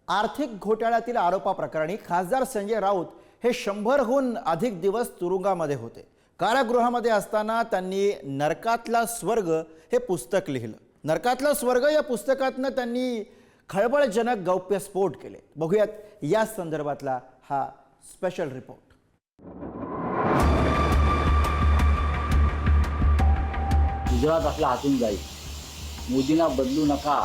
आर्थिक घोटाळ्यातील आरोपाप्रकरणी खासदार संजय राऊत हे 100हून अधिक दिवस तुरुंगामध्ये होते। कारागृहामध्ये असताना त्यांनी नरकातला स्वर्ग हे पुस्तक लिहिलं। नरकातला स्वर्ग या पुस्तकातनं त्यांनी खळबळजनक गौप्यस्फोट केले। बघूयात या संदर्भातला हा स्पेशल रिपोर्ट। गुजरात आपल्या हातून जाईल, मोदींना बदलू नका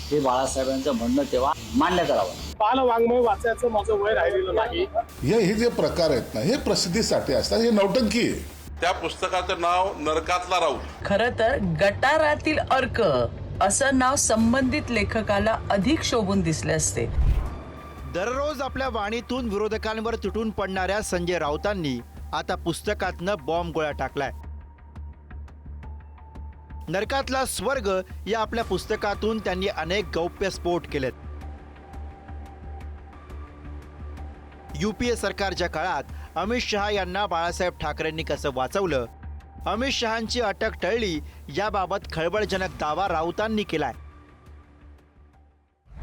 हे बाळासाहेबांचं म्हणणं तेव्हा मान्य करावं। बाल वाङ्मय वाचायचं माझं वय राहिलेलं नाही। हे जे प्रकार आहेत ना, हे प्रसिद्धीसाठी असतात, हे नौटंकी आहे। त्या पुस्तकाचं नाव नरकातला राऊत। खरं तर गटारातील अर्क असं नाव संबंधित लेखकाला अधिक शोभून दिसले असते। दररोज आपल्या वाणीतून विरोधकांवर तुटून पडणाऱ्या संजय राऊतांनी आता पुस्तकातनं बॉम्ब गोळा टाकलाय। नरकातला स्वर्ग या आपल्या पुस्तकातून त्यांनी अनेक गौप्यस्फोट केलेत। यूपीए सरकारच्या काळात अमित शहा यांना बाळासाहेब ठाकरेंनी कसं वाचवलं, अमित शहांची अटक टळली याबाबत खळबळजनक दावा राऊतांनी केलाय।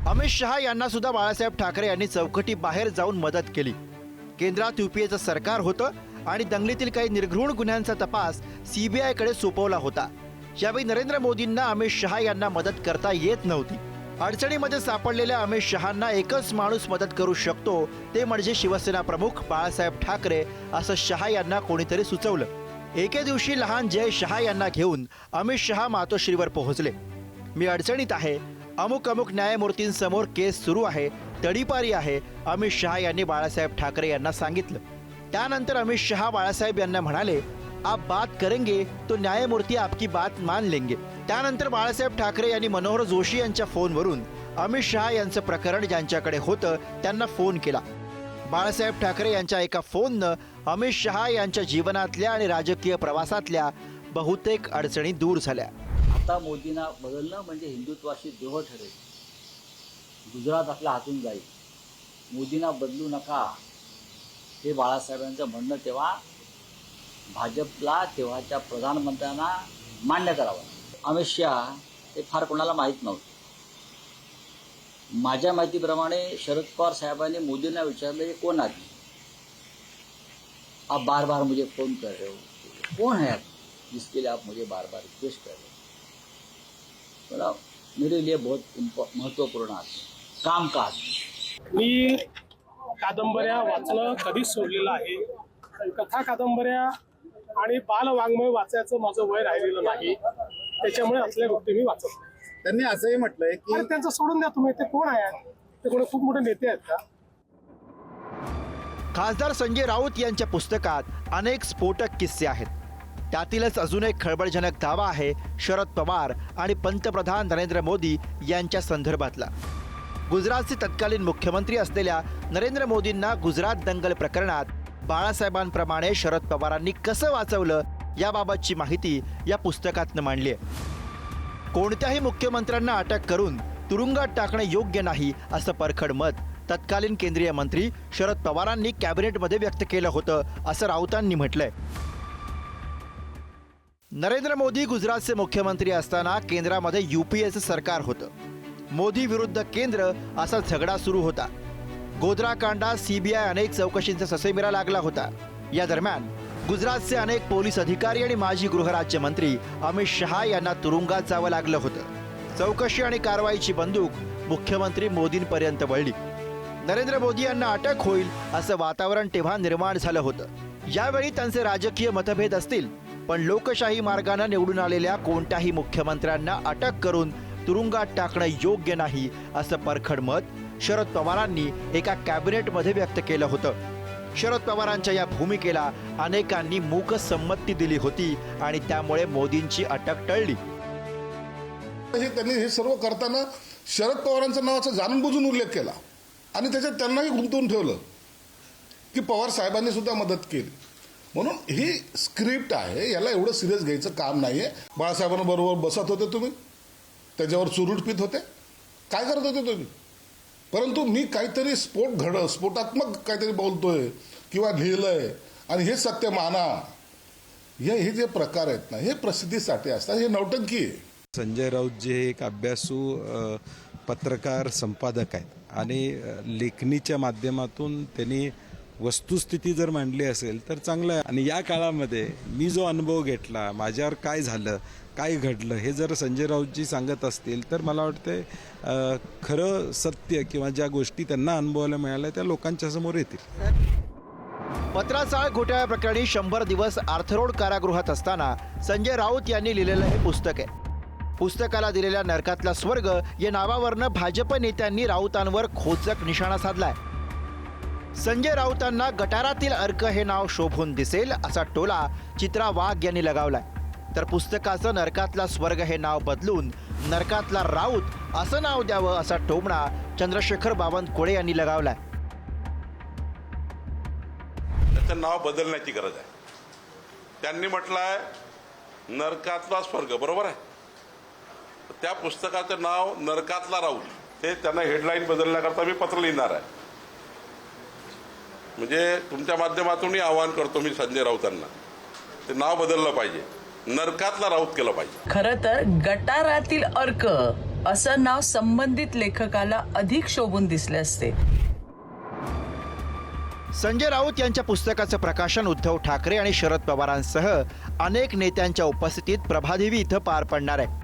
अमित शहा यांना सुद्धा बाळासाहेब ठाकरे यांनी चौकटी बाहेर जाऊन मदत केली। केंद्रात यूपीएचं सरकार होतं आणि दंगलीतील काही निर्घृण गुन्ह्यांचा तपास सीबीआयकडे सोपवला होता। यावेळी नरेंद्र मोदींना अमित शहा यांना मदत करता येत नव्हती। अडचणीमध्ये सापडलेल्या अमित शहांना एकच माणूस मदत करू शकतो, ते म्हणजे शिवसेना प्रमुख बाळासाहेब ठाकरे, असं शहा यांना कोणीतरी सुचवलं। एके दिवशी लहान जय शहा यांना घेऊन अमित शहा मातोश्रीवर पोहोचले। मी अडचणीत आहे, अमुक अमुक न्यायमूर्तींसमोर केस सुरू आहे, तडीपारी आहे, अमित शहा यांनी बाळासाहेब ठाकरे यांना सांगितलं। त्यानंतर अमित शहा बाळासाहेब यांना म्हणाले, आप बात करेंगे तो न्यायमूर्ती आपकी बात मान लेंगे। त्यानंतर बाळासाहेब ठाकरे यांनी मनोहर जोशी यांच्या फोनवरून अमित शहा यांचं प्रकरण ज्यांच्याकडे होतं त्यांना फोन केला। बाळासाहेब ठाकरे यांच्या एका फोननं अमित शहा यांच्या जीवनातल्या आणि राजकीय प्रवासातल्या बहुतेक अडचणी दूर झाल्या। आता मोदींना बदलणं म्हणजे हिंदुत्वाशी द्रोह ठरेल। गुजरात आपल्या हातून जाईल, मोदींना बदलू नका हे बाळासाहेबांचं म्हणणं तेव्हा भाजपला तेव्हाच्या प्रधानमंत्र्यांना मान्य करावं। अमित शहा हे फार कोणाला माहीत नव्हतं। माझ्या माहितीप्रमाणे शरद पवार साहेबांनी मोदींना विचारलं, कोण आदमी, आप बार बार मुझे फोन कर रहे हो, कौन है आप जिसके लिए आप मुझे बार बार रिक्वेस्ट कर रहे हो। बोला, मेरे लिए बहुत महत्वपूर्ण आहे कामकाज। मी कादंबऱ्या वाचणं कधीच सोडलेलं आहे। कथा कादंबऱ्या आणि बाल वाङ्मय वाचायचं माझं वय राहिलेलं नाही, त्याच्यामुळे असल्या गोष्टी मी वाचत नाही। त्यांनी असंही म्हटलंय की त्यांचं सोडून द्या तुम्ही, ते कोण आहेत, ते कोणी खूप मोठे नेते आहेत का? खासदार संजय राऊत यांच्या पुस्तकात अनेक स्फोटक किस्से आहेत। त्यातीलच अजून एक खळबळजनक दावा आहे शरद पवार आणि पंतप्रधान नरेंद्र मोदी यांच्या संदर्भातला। गुजरातचे तत्कालीन मुख्यमंत्री असलेल्या नरेंद्र मोदींना गुजरात दंगल प्रकरणात बाळासाहेबांप्रमाणे शरद पवारांनी कसं वाचवलं याबाबतची माहिती या पुस्तकातनं मांडली आहे। कोणत्याही मुख्यमंत्र्यांना अटक करून तुरुंगात टाकणं योग्य नाही असं परखड मत तत्कालीन केंद्रीय मंत्री शरद पवारांनी कॅबिनेटमध्ये व्यक्त केलं होतं, असं राऊतांनी म्हटलंय। नरेंद्र मोदी गुजरातचे मुख्यमंत्री असताना केंद्रामध्ये यूपीएचं सरकार होतं। मोदी विरुद्ध केंद्र असा झगडा सुरू होता। गोधरा कांडात सीबीआय अनेक चौकशींचा ससेमिरा लागला होता। या दरम्यान गुजरातचे अनेक पोलीस अधिकारी आणि माजी गृहराज्यमंत्री अमित शहा यांना तुरुंगात जावं लागलं होतं। चौकशी आणि कारवाईची बंदूक मुख्यमंत्री मोदींपर्यंत वळली। नरेंद्र मोदी यांना अटक होईल असं वातावरण तेव्हा निर्माण झालं होतं। यावेळी त्यांचे राजकीय मतभेद असतील, पण लोकशाही मार्गाने निवडून आलेल्या कोणत्याही मुख्यमंत्र्यांना अटक करून तुरुंगात टाकणं योग्य नाही असं परखड मत शरद पवारांनी एका कॅबिनेटमध्ये व्यक्त केलं होतं। शरद पवारांच्या या भूमिकेला अनेकांनी मूक संमती दिली होती आणि त्यामुळे मोदींची अटक टळली। त्यांनी हे सर्व करताना शरद पवारांच्या नावाचा जाणून बुजून उल्लेख केला आणि त्याच्यात त्यांनाही गुंतवून ठेवलं की पवार साहेबांनी सुद्धा मदत केली। म्हणून ही स्क्रिप्ट आहे, याला एवढं सिरियस घ्यायचं काम नाहीये। बाळासाहेबांबरोबर बसत होते तुम्ही, त्याच्यावर चुरूट पित होते, काय करत होते तुम्ही? परंतु मी काहीतरी स्फोटात्मक काहीतरी बोलतोय किंवा लिहिलंय आणि हे सत्य माना, हे जे प्रकार आहेत ना, हे प्रसिद्धीसाठी असतात, हे नौटंकी आहे। संजय राऊत जे एक अभ्यासू पत्रकार संपादक आहेत आणि लेखणीच्या माध्यमातून त्यांनी वस्तुस्थिती जर मांडली असेल तर चांगलं आहे. आणि या काळामध्ये मी जो अनुभव घेतला, माझ्यावर काय झालं, काय घडलं, हे जर संजय राऊतजी सांगत असतील तर मला वाटतं खरं सत्य किंवा ज्या गोष्टी त्यांना अनुभवायला मिळाल्या त्या लोकांच्या समोर येतील. पत्राचाळ घोटाळ्या प्रकरणी 100 दिवस आर्थरोड कारागृहात असताना संजय राऊत यांनी लिहिलेलं हे पुस्तक आहे. पुस्तकाला दिलेल्या नरकातला स्वर्ग या नावावरनं भाजप नेत्यांनी राऊतांवर खोचक निशाणा साधलाय. संजय राऊतांना गटारातील अर्क हे नाव शोभून दिसेल असा टोला चित्रा वाघ यांनी लगावलाय. तर पुस्तकाचं नरकातला स्वर्ग हे नाव बदलून नरकातला राऊत असं नाव द्यावं असा टोमणा चंद्रशेखर बावनकुळे यांनी लगावलाय. त्याचं नाव बदलण्याची गरज आहे. त्यांनी म्हटलंय नरकातला स्वर्ग, बरोबर आहे. त्या पुस्तकाचं नाव नरकातला राऊत, हे त्यांना हेडलाईन बदलण्याकरता मी पत्र लिहिणार आहे. म्हणजे तुमच्या माध्यमातूनही आवाहन करतो मी संजय राऊतांना, ते नाव बदललं पाहिजे, नरकातला राऊत केलं पाहिजे. खरं तर गटारातील अर्क असं नाव संबंधित लेखकाला अधिक शोभून दिसले असते. संजय राऊत यांच्या पुस्तकाचं प्रकाशन उद्धव ठाकरे आणि शरद पवारांसह अनेक नेत्यांच्या उपस्थितीत प्रभादेवी इथं पार पडणार आहे.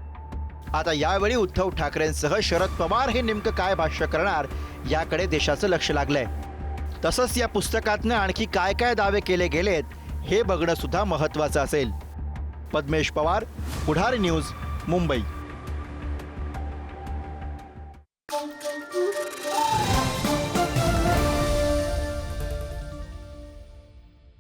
आता यावेळी उद्धव ठाकरेंसह शरद पवार हे नेमकं काय भाष्य करणार याकडे देशाचं लक्ष लागलंय. तसंच या पुस्तकातनं आणखी काय काय दावे केले गेलेत हे बघणं सुद्धा महत्त्वाचं असेल. पद्मेश पवार, पुढारी न्यूज, मुंबई.